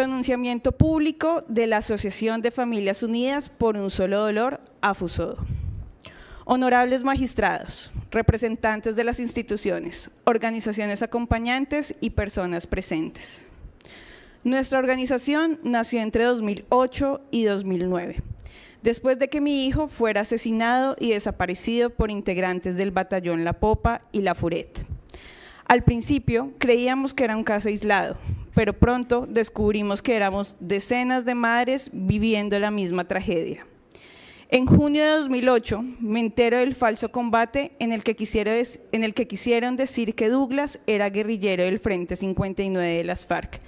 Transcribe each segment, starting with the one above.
Pronunciamiento público de la Asociación de Familias Unidas por un Solo Dolor, AFUSODO. Honorables magistrados, representantes de las instituciones, organizaciones acompañantes y personas presentes. Nuestra organización nació entre 2008 y 2009, después de que mi hijo fuera asesinado y desaparecido por integrantes del batallón La Popa y La Furet. Al principio creíamos que era un caso aislado, pero pronto descubrimos que éramos decenas de madres viviendo la misma tragedia. En junio de 2008 me entero del falso combate en el que quisieron decir que Douglas era guerrillero del Frente 59 de las FARC.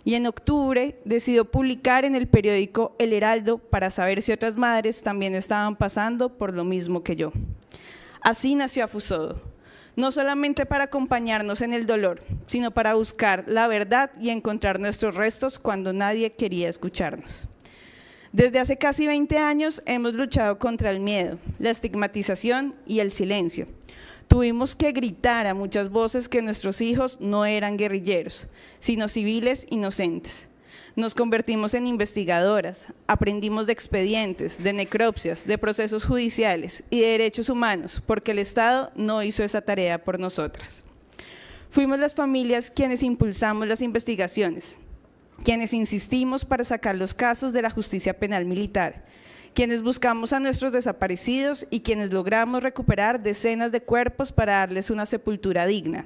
Y en octubre decidió publicar en el periódico El Heraldo para saber si otras madres también estaban pasando por lo mismo que yo. Así nació AFUSODO, no solamente para acompañarnos en el dolor, sino para buscar la verdad y encontrar nuestros restos cuando nadie quería escucharnos. Desde hace casi 20 años hemos luchado contra el miedo, la estigmatización y el silencio. Tuvimos que gritar a muchas voces que nuestros hijos no eran guerrilleros, sino civiles inocentes. Nos convertimos en investigadoras, aprendimos de expedientes, de necropsias, de procesos judiciales y de derechos humanos, porque el Estado no hizo esa tarea por nosotras. Fuimos las familias quienes impulsamos las investigaciones, quienes insistimos para sacar los casos de la justicia penal militar, quienes buscamos a nuestros desaparecidos y quienes logramos recuperar decenas de cuerpos para darles una sepultura digna.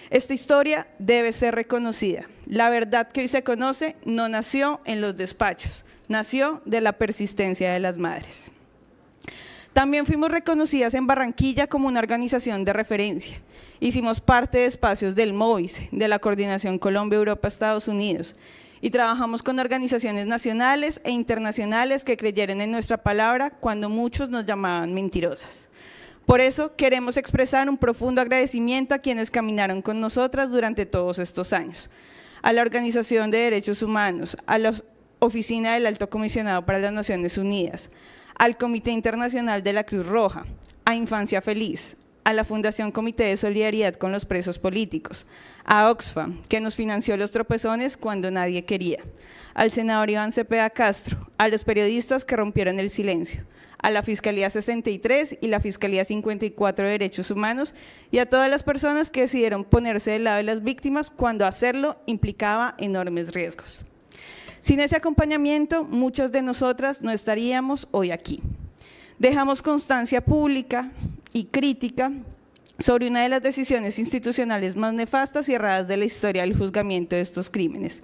Esta historia debe ser reconocida. La verdad que hoy se conoce no nació en los despachos, nació de la persistencia de las madres. También fuimos reconocidas en Barranquilla como una organización de referencia. Hicimos parte de espacios del MOVICE, de la Coordinación Colombia-Europa-Estados Unidos, y trabajamos con organizaciones nacionales e internacionales que creyeron en nuestra palabra cuando muchos nos llamaban mentirosas. Por eso queremos expresar un profundo agradecimiento a quienes caminaron con nosotras durante todos estos años, a la Organización de Derechos Humanos, a la Oficina del Alto Comisionado para las Naciones Unidas, al Comité Internacional de la Cruz Roja, a Infancia Feliz, a la Fundación Comité de Solidaridad con los Presos Políticos, a Oxfam, que nos financió los tropezones cuando nadie quería, al senador Iván Cepeda Castro, a los periodistas que rompieron el silencio, a la Fiscalía 63 y la Fiscalía 54 de Derechos Humanos y a todas las personas que decidieron ponerse del lado de las víctimas cuando hacerlo implicaba enormes riesgos. Sin ese acompañamiento, muchas de nosotras no estaríamos hoy aquí. Dejamos constancia pública y crítica sobre una de las decisiones institucionales más nefastas y erradas de la historia del juzgamiento de estos crímenes.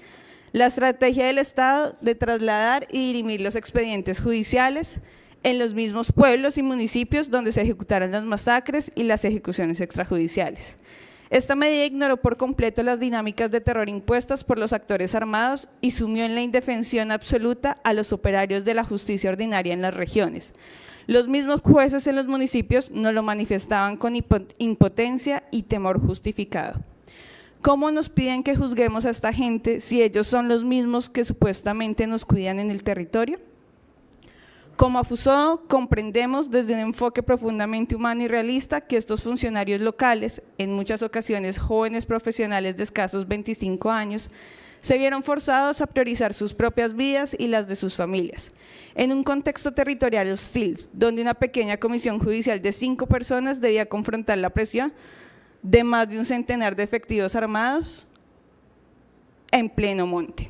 La estrategia del Estado de trasladar y dirimir los expedientes judiciales en los mismos pueblos y municipios donde se ejecutaron las masacres y las ejecuciones extrajudiciales. Esta medida ignoró por completo las dinámicas de terror impuestas por los actores armados y sumió en la indefensión absoluta a los operarios de la justicia ordinaria en las regiones. Los mismos jueces en los municipios no lo manifestaban con impotencia y temor justificado. ¿Cómo nos piden que juzguemos a esta gente si ellos son los mismos que supuestamente nos cuidan en el territorio? Como AFUSODO, comprendemos desde un enfoque profundamente humano y realista que estos funcionarios locales, en muchas ocasiones jóvenes profesionales de escasos 25 años, se vieron forzados a priorizar sus propias vidas y las de sus familias. En un contexto territorial hostil, donde una pequeña comisión judicial de 5 personas debía confrontar la presión de más de un centenar de efectivos armados en pleno monte.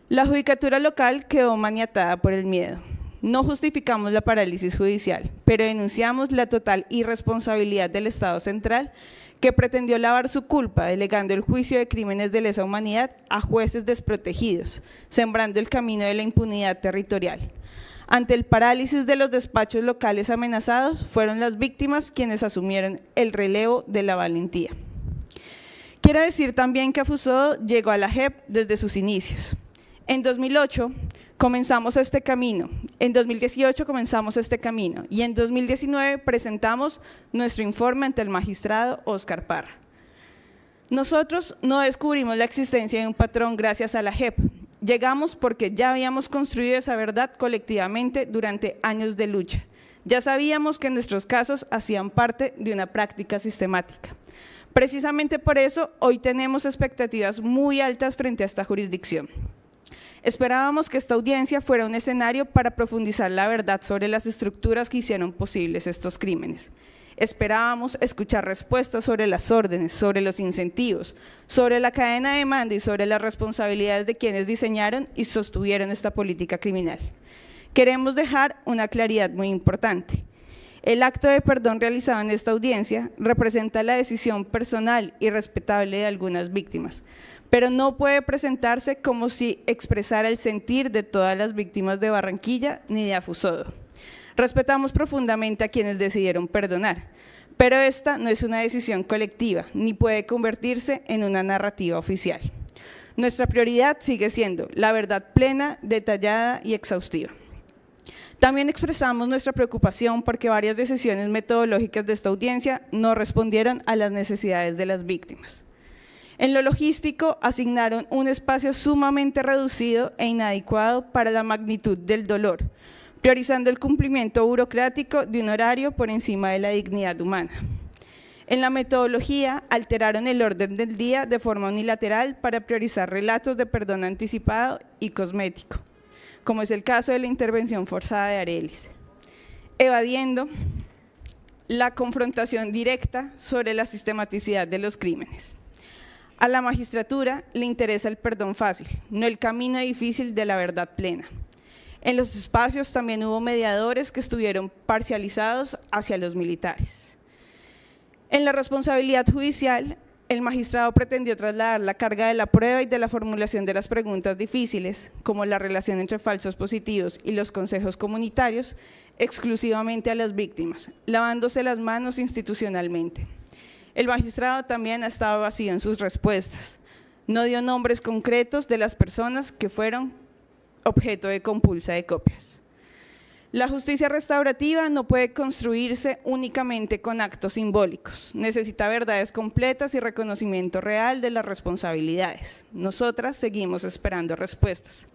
La judicatura local quedó maniatada por el miedo. No justificamos la parálisis judicial, pero denunciamos la total irresponsabilidad del Estado central que pretendió lavar su culpa delegando el juicio de crímenes de lesa humanidad a jueces desprotegidos, sembrando el camino de la impunidad territorial. Ante el parálisis de los despachos locales amenazados, fueron las víctimas quienes asumieron el relevo de la valentía. Quiero decir también que AFUSODO llegó a la JEP desde sus inicios. En 2008 comenzamos este camino, en 2018 comenzamos este camino y en 2019 presentamos nuestro informe ante el magistrado Óscar Parra. Nosotros no descubrimos la existencia de un patrón gracias a la JEP, llegamos porque ya habíamos construido esa verdad colectivamente durante años de lucha. Ya sabíamos que nuestros casos hacían parte de una práctica sistemática. Precisamente por eso hoy tenemos expectativas muy altas frente a esta jurisdicción. Esperábamos que esta audiencia fuera un escenario para profundizar la verdad sobre las estructuras que hicieron posibles estos crímenes. Esperábamos escuchar respuestas sobre las órdenes, sobre los incentivos, sobre la cadena de mando y sobre las responsabilidades de quienes diseñaron y sostuvieron esta política criminal. Queremos dejar una claridad muy importante. El acto de perdón realizado en esta audiencia representa la decisión personal y respetable de algunas víctimas, pero no puede presentarse como si expresara el sentir de todas las víctimas de Barranquilla ni de Afusodo. Respetamos profundamente a quienes decidieron perdonar, pero esta no es una decisión colectiva ni puede convertirse en una narrativa oficial. Nuestra prioridad sigue siendo la verdad plena, detallada y exhaustiva. También expresamos nuestra preocupación porque varias decisiones metodológicas de esta audiencia no respondieron a las necesidades de las víctimas. En lo logístico, asignaron un espacio sumamente reducido e inadecuado para la magnitud del dolor, priorizando el cumplimiento burocrático de un horario por encima de la dignidad humana. En la metodología, alteraron el orden del día de forma unilateral para priorizar relatos de perdón anticipado y cosmético, como es el caso de la intervención forzada de Arelis, evadiendo la confrontación directa sobre la sistematicidad de los crímenes. A la magistratura le interesa el perdón fácil, no el camino difícil de la verdad plena. En los espacios también hubo mediadores que estuvieron parcializados hacia los militares. En la responsabilidad judicial, el magistrado pretendió trasladar la carga de la prueba y de la formulación de las preguntas difíciles, como la relación entre falsos positivos y los consejos comunitarios, exclusivamente a las víctimas, lavándose las manos institucionalmente. El magistrado también ha estado vacío en sus respuestas. No dio nombres concretos de las personas que fueron objeto de compulsa de copias. La justicia restaurativa no puede construirse únicamente con actos simbólicos. Necesita verdades completas y reconocimiento real de las responsabilidades. Nosotras seguimos esperando respuestas.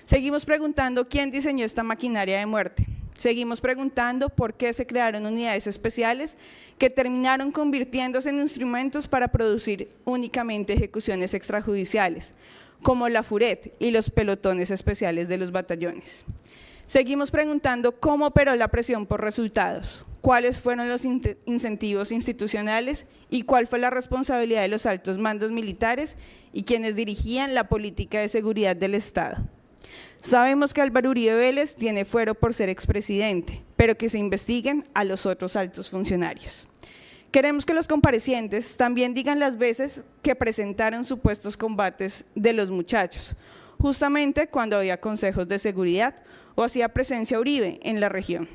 Seguimos preguntando quién diseñó esta maquinaria de muerte. Seguimos preguntando por qué se crearon unidades especiales que terminaron convirtiéndose en instrumentos para producir únicamente ejecuciones extrajudiciales, como la FURET y los pelotones especiales de los batallones. Seguimos preguntando cómo operó la presión por resultados, cuáles fueron los incentivos institucionales y cuál fue la responsabilidad de los altos mandos militares y quienes dirigían la política de seguridad del Estado. Sabemos que Álvaro Uribe Vélez tiene fuero por ser expresidente, pero que se investiguen a los otros altos funcionarios. Queremos que los comparecientes también digan las veces que presentaron supuestos combates de los muchachos, justamente cuando había consejos de seguridad o hacía presencia Uribe en la región.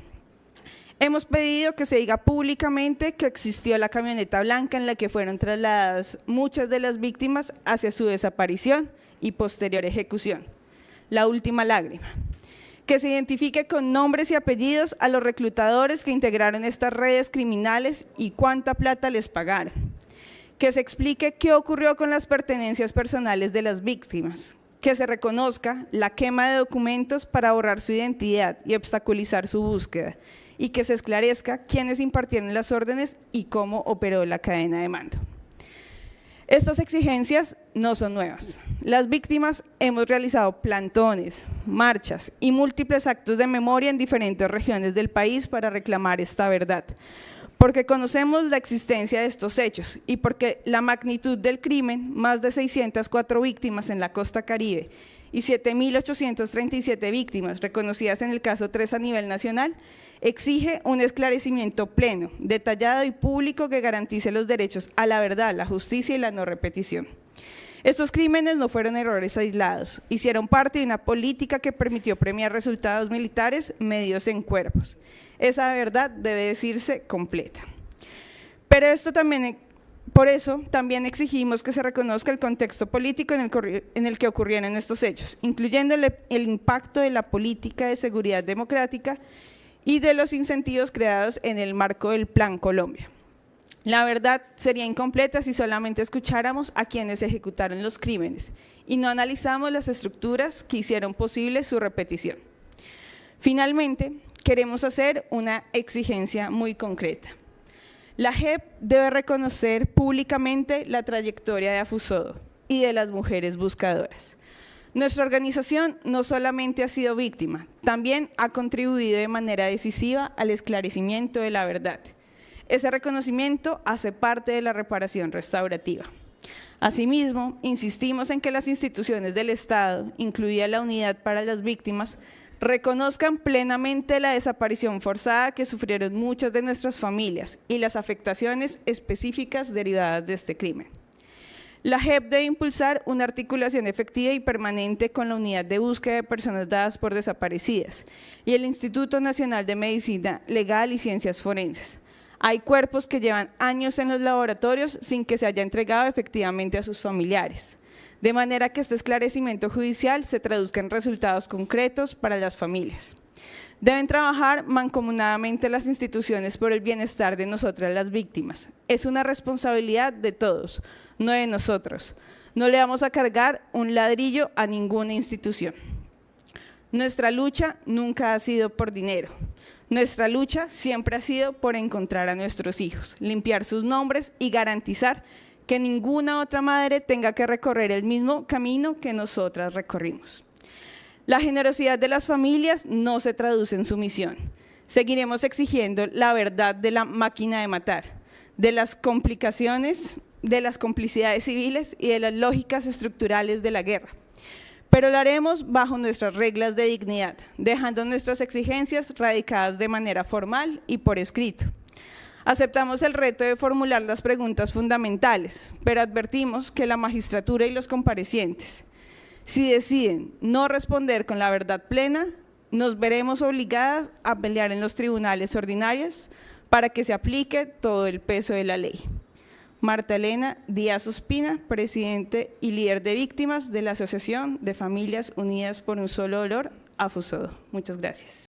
Hemos pedido que se diga públicamente que existió la camioneta blanca en la que fueron trasladadas muchas de las víctimas hacia su desaparición y posterior ejecución, la última lágrima. Que se identifique con nombres y apellidos a los reclutadores que integraron estas redes criminales y cuánta plata les pagaron. Que se explique qué ocurrió con las pertenencias personales de las víctimas. Que se reconozca la quema de documentos para borrar su identidad y obstaculizar su búsqueda, y que se esclarezca quiénes impartieron las órdenes y cómo operó la cadena de mando. Estas exigencias no son nuevas. Las víctimas hemos realizado plantones, marchas y múltiples actos de memoria en diferentes regiones del país para reclamar esta verdad, porque conocemos la existencia de estos hechos y porque la magnitud del crimen, más de 604 víctimas en la costa Caribe y 7.837 víctimas reconocidas en el caso 3 a nivel nacional, exige un esclarecimiento pleno, detallado y público que garantice los derechos a la verdad, la justicia y la no repetición. Estos crímenes no fueron errores aislados, hicieron parte de una política que permitió premiar resultados militares medidos en cuerpos. Esa verdad debe decirse completa. Pero por eso también exigimos que se reconozca el contexto político en el que ocurrieron estos hechos, incluyendo el impacto de la política de seguridad democrática y de los incentivos creados en el marco del Plan Colombia. La verdad sería incompleta si solamente escucháramos a quienes ejecutaron los crímenes y no analizamos las estructuras que hicieron posible su repetición. Finalmente, queremos hacer una exigencia muy concreta. La JEP debe reconocer públicamente la trayectoria de Afusodo y de las mujeres buscadoras. Nuestra organización no solamente ha sido víctima, también ha contribuido de manera decisiva al esclarecimiento de la verdad. Ese reconocimiento hace parte de la reparación restaurativa. Asimismo, insistimos en que las instituciones del Estado, incluida la Unidad para las Víctimas, reconozcan plenamente la desaparición forzada que sufrieron muchas de nuestras familias y las afectaciones específicas derivadas de este crimen. La JEP debe impulsar una articulación efectiva y permanente con la Unidad de Búsqueda de Personas Dadas por Desaparecidas y el Instituto Nacional de Medicina Legal y Ciencias Forenses. Hay cuerpos que llevan años en los laboratorios sin que se haya entregado efectivamente a sus familiares, de manera que este esclarecimiento judicial se traduzca en resultados concretos para las familias. Deben trabajar mancomunadamente las instituciones por el bienestar de nosotras las víctimas. Es una responsabilidad de todos, no de nosotros. No le vamos a cargar un ladrillo a ninguna institución. Nuestra lucha nunca ha sido por dinero. Nuestra lucha siempre ha sido por encontrar a nuestros hijos, limpiar sus nombres y garantizar que ninguna otra madre tenga que recorrer el mismo camino que nosotras recorrimos. La generosidad de las familias no se traduce en sumisión. Seguiremos exigiendo la verdad de la máquina de matar, de las complicaciones, de las complicidades civiles y de las lógicas estructurales de la guerra. Pero lo haremos bajo nuestras reglas de dignidad, dejando nuestras exigencias radicadas de manera formal y por escrito. Aceptamos el reto de formular las preguntas fundamentales, pero advertimos que la magistratura y los comparecientes, si deciden no responder con la verdad plena, nos veremos obligadas a pelear en los tribunales ordinarios para que se aplique todo el peso de la ley. Marta Elena Díaz Ospina, presidente y líder de víctimas de la Asociación de Familias Unidas por un Solo Dolor, AFUSODO. Muchas gracias.